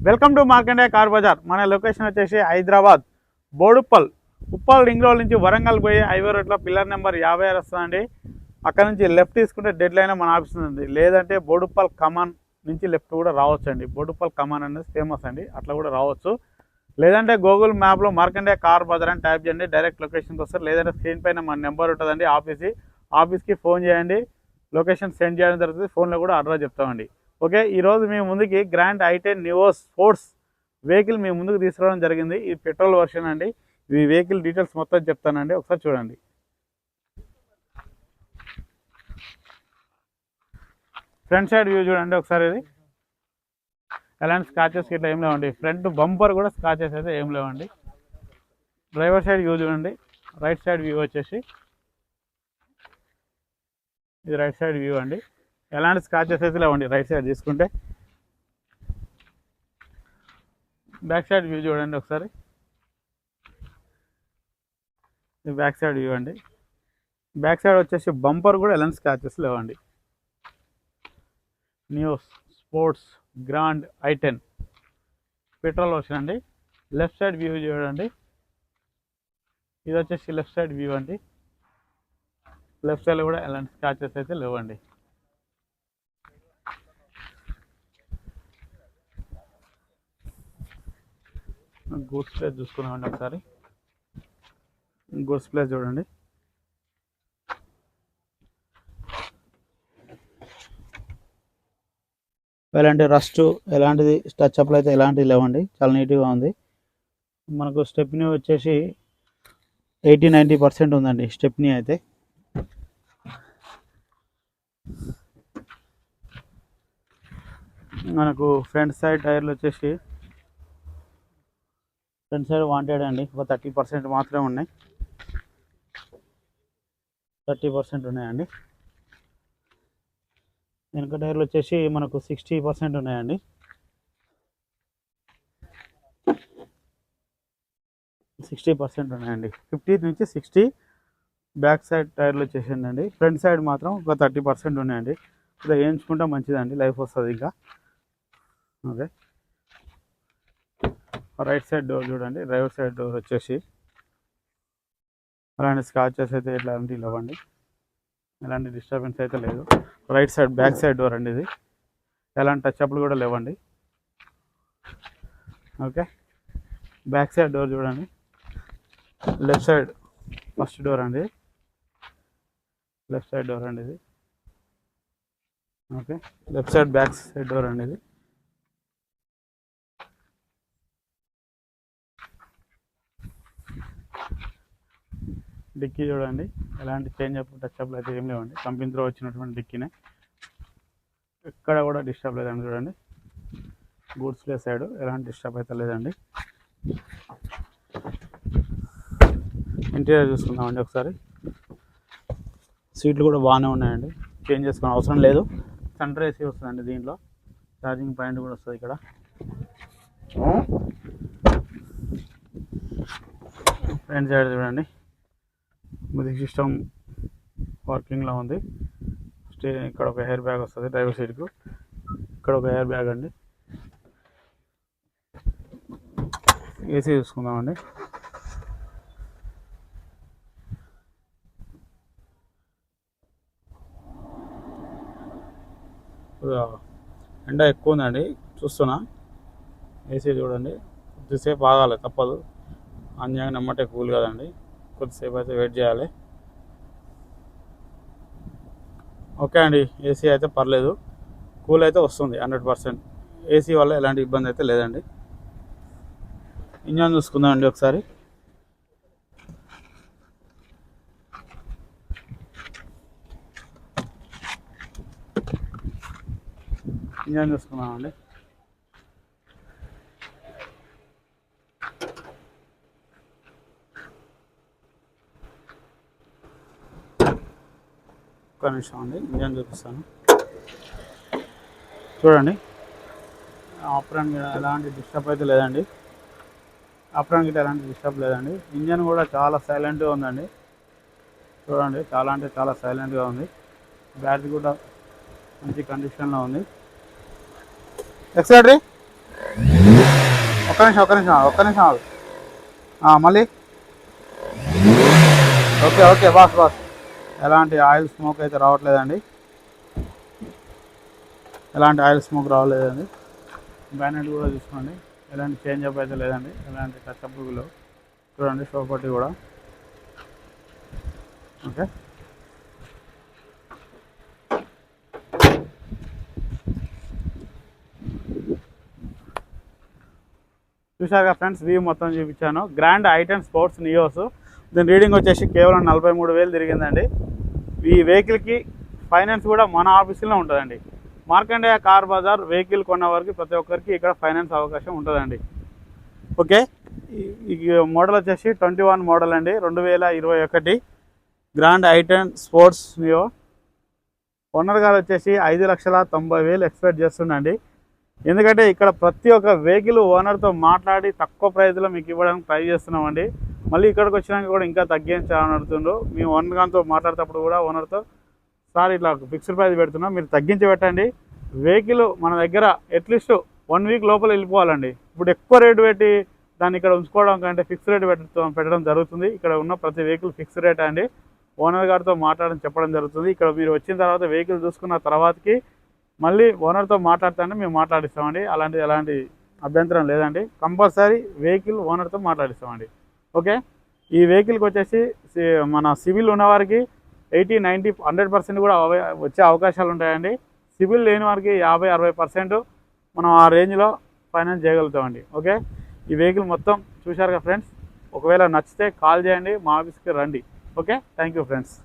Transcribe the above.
Welcome to Markande car Bazar. మన location వచ్చేసి Hyderabad Uppal ring road నుంచి వరంగల్ పోయి హైవే రోడ్లో పిల్లర్ నెంబర్ 56 వస్తుందండి. అక్కడ నుంచి లెఫ్ట్ తీసుకుంటే డెడ్ లైన్ మన ఆఫీస్ ఉంది. లేదంటే బోడుప్పల్ కమాన్ నుంచి లెఫ్ట్ కూడా రావచ్చు అండి. బోడుప్పల్ కమాన్ అనేది ఫేమస్ అండి, అట్లా కూడా రావచ్చు. లేదంటే గూగుల్ మ్యాప్లో మార్కండే కార్ బజార్ అని టైప్ చేయండి, డైరెక్ట్ లొకేషన్కి వస్తారు. లేదంటే స్క్రీన్ పైన మన నెంబర్ ఉంటుందండి, ఆఫీస్కి ఫోన్ చేయండి, లొకేషన్ సెండ్ చేయడం జరుగుతుంది. ఫోన్లో కూడా అడ్రస్ చెప్తామండి. ఓకే, ఈరోజు మీ ముందుకి గ్రాండ్ i10 నివో స్పోర్ట్స్ వెహికల్ మీ ముందుకు తీసుకురావడం జరిగింది. ఇది పెట్రోల్ వర్షన్ అండి. ఈ వెహికల్ డీటెయిల్స్ మొత్తం చెప్తానండి, ఒకసారి చూడండి. ఫ్రంట్ సైడ్ వ్యూ చూడండి ఒకసారి. ఇది ఎలాంటి స్క్రాచెస్ ఇట్లా ఏం లేవండి. ఫ్రంట్ బంపర్ కూడా స్క్రాచెస్ అయితే ఏం లేవండి. డ్రైవర్ సైడ్ వ్యూ చూడండి. రైట్ సైడ్ వ్యూ వచ్చేసి ఇది రైట్ సైడ్ వ్యూ అండి. ఎలాంటి స్క్రాచెస్ అయితే లేవండి రైట్ సైడ్ తీసుకుంటే. బ్యాక్ సైడ్ వ్యూ చూడండి ఒకసారి. ఇది బ్యాక్ సైడ్ వ్యూ అండి. బ్యాక్ సైడ్ వచ్చేసి బంపర్ కూడా ఎలాంటి స్క్రాచెస్ లేవండి. Nios sports grand i10 petrol version అండి. లెఫ్ట్ సైడ్ వ్యూ చూడండి. ఇది వచ్చేసి లెఫ్ట్ సైడ్ వ్యూ అండి. లెఫ్ట్ సైడ్లో కూడా ఎలాంటి స్క్రాచెస్ అయితే లేవండి. గూడ్స్ ప్లేస్ చూసుకున్నామండి ఒకసారి. గూడ్స్ ప్లేస్ చూడండి. ఎలాంటి రస్ట్ ఎలాంటిది టచ్ అప్లు అయితే ఎలాంటివి లేవండి, చాలా నీట్గా ఉంది. మనకు స్టెప్నీ వచ్చేసి 80-90% ఉందండి స్టెప్నీ అయితే. మనకు ఫ్రంట్ సైడ్ టైర్లు వచ్చేసి ఫ్రంట్ సైడ్ వాంటెడ్ అండి, ఒక 30% మాత్రమే ఉన్నాయి. 30% ఉన్నాయండి. వెనక టైర్లు వచ్చేసి మనకు 60% ఉన్నాయండి. ఉన్నాయండి. 50 నుంచి 60 బ్యాక్ సైడ్ టైర్లు వచ్చేసిందండి. ఫ్రంట్ సైడ్ మాత్రం ఒక 30% ఉన్నాయండి. ఇలా వేయించుకుంటే మంచిదండి, లైఫ్ వస్తుంది ఇంకా. ఓకే, రైట్ సైడ్ డోర్ చూడండి. డ్రైవర్ సైడ్ డోర్ వచ్చేసి అలాంటి స్క్రాచెస్ అయితే ఎలాంటివి లేవండి, ఎలాంటి డిస్టర్బెన్స్ అయితే లేదు. Right side back side door అండి. ఇది ఎలాంటి టచ్అప్లు కూడా లేవండి. ఓకే, బ్యాక్ సైడ్ డోర్ చూడండి. లెఫ్ట్ సైడ్ ఫస్ట్ డోర్ అండి. లెఫ్ట్ సైడ్ డోర్ అండి ఇది. Okay, left side back side door అండి ఇది. డిక్కీ చూడండి. ఎలాంటి చేంజ్ అప్ టచ్అప్లు అయితే ఏం లేవండి. కంపెనీతో వచ్చినటువంటి డిక్కీనే, ఎక్కడ కూడా డిస్టర్బ్ లేదండి. చూడండి, గూడ్స్ ప్లేస్ సైడ్ ఎలాంటి డిస్టర్బ్ అయితే లేదండి. ఇంటీరియర్ చూసుకుందామండి ఒకసారి. సీట్లు కూడా బాగానే ఉన్నాయండి, చేంజ్ చేసుకునే అవసరం లేదు. సెంటర్ ఏసీ వస్తుందండి దీంట్లో. ఛార్జింగ్ పాయింట్ కూడా వస్తుంది ఇక్కడ. ఫ్రంట్ సైడ్ చూడండి, మ్యూజిక్ సిస్టమ్ వర్కింగ్లో ఉంది. ఇక్కడ ఒక హెయిర్ బ్యాగ్ వస్తుంది డ్రైవర్ సీట్కు. ఇక్కడ ఒక హెయిర్ బ్యాగ్ అండి. ఏసీ చూసుకుందామండి. ఎండ ఎక్కువ ఉందండి, చూస్తున్నా. ఏసీ చూడండి. కొద్దిసేపు ఆగాలి, తప్పదు. అంజంగా నమ్మటే కూల్ కదండి, కొద్దిసేపు అయితే వెయిట్ చేయాలి. ఓకే అండి, ఏసీ అయితే పర్లేదు, కూల్ అయితే వస్తుంది 100%. ఏసీ వల్ల ఎలాంటి ఇబ్బంది అయితే లేదండి. ఇంజన్ చూసుకుందామండి ఒకసారి. ఇంజన్ చూసుకుందామండి. ఒక్క నిమిషం అండి, ఇంజన్ చూపిస్తాను. చూడండి, ఆప్రాన్ ఎలాంటి డిస్టర్బ్ అయితే లేదండి. ఆప్రాన్ ఎలాంటి డిస్టర్బ్ లేదండి. ఇంజన్ కూడా చాలా సైలెంట్గా ఉందండి. చూడండి, చాలా అంటే చాలా సైలెంట్గా ఉంది. బ్యాటరీ కూడా మంచి కండిషన్లో ఉంది. ఎక్సెట్రీ ఒక్క నిమిషం ఆగు. మళ్ళీ ఓకే ఓకే బాస్ ఎలాంటి ఆయిల్ స్మోక్ అయితే రావట్లేదండి, ఎలాంటి ఆయిల్ స్మోక్ రావలేదండి. బ్యానెట్ కూడా చూసుకోండి, ఎలాంటి చేంజ్ అప్ అయితే లేదండి, ఎలాంటి టచ్ అప్ లేవు. చూడండి షో పట్టి కూడా ఓకే. చూసారుగా ఫ్రెండ్స్, వ్యూ మొత్తం చూపించాను. గ్రాండ్ ఐటెన్ స్పోర్ట్స్ నియోస్, దీని రీడింగ్ వచ్చేసి కేవలం 43,000 తిరిగిందండి. ఈ వెహికల్కి ఫైనాన్స్ కూడా మన ఆఫీసులో ఉంటుందండి. మార్కండేయ కార్ బజార్ వెహికల్ కొన్న వారికి ప్రతి ఒక్కరికి ఇక్కడ ఫైనాన్స్ అవకాశం ఉంటుందండి. ఓకే, ఈ మోడల్ వచ్చేసి 21 మోడల్ అండి, 2021 Grand i ten Sports Neo. Owner గారు వచ్చేసి 5,90,000 ఎక్స్పెక్ట్ చేస్తుండండి. ఎందుకంటే ఇక్కడ ప్రతి ఒక్క వెహికల్ ఓనర్తో మాట్లాడి తక్కువ ప్రైస్లో మీకు ఇవ్వడానికి ట్రై చేస్తున్నామండి. మళ్ళీ ఇక్కడికి వచ్చినాక కూడా ఇంకా తగ్గించాలని అడుగుతుండ్రు. మీ ఓనర్ గారితో మాట్లాడేటప్పుడు కూడా ఓనర్తో సార్ ఇట్లా ఫిక్స్డ్ ప్రైస్ పెడుతున్నాం, మీరు తగ్గించి పెట్టండి. వెహికల్ మన దగ్గర అట్లీస్ట్ 1 వీక్ లోపల వెళ్ళిపోవాలండి. ఇప్పుడు ఎక్కువ రేటు పెట్టి దాన్ని ఇక్కడ ఉంచుకోవడం కంటే ఫిక్స్ రేట్ పెట్టడం జరుగుతుంది. ఇక్కడ ఉన్న ప్రతి వెహికల్ ఫిక్స్ రేట్ అండి. ఓనర్ గారితో మాట్లాడడం చెప్పడం జరుగుతుంది. ఇక్కడ మీరు వచ్చిన తర్వాత వెహికల్ చూసుకున్న తర్వాతకి మళ్ళీ ఓనర్తో మాట్లాడుతుంటే మేము మాట్లాడిస్తామండి. ఎలాంటి అభ్యంతరం లేదండి. కంపల్సరీ వెహికల్ ఓనర్తో మాట్లాడిస్తామండి. ఓకే, ఈ వెహికల్కి వచ్చేసి మన సివిల్ ఉన్నవారికి 80, 90, 100% కూడా వచ్చే అవకాశాలు ఉంటాయండి. సివిల్ లేని వారికి 50-60% మనం ఆ రేంజ్లో ఫైనాన్స్ చేయగలుగుతామండి. ఓకే, ఈ వెహికల్ మొత్తం చూశారుగా ఫ్రెండ్స్. ఒకవేళ నచ్చితే కాల్ చేయండి, మా ఆఫీస్కి రండి. Okay, thank you friends.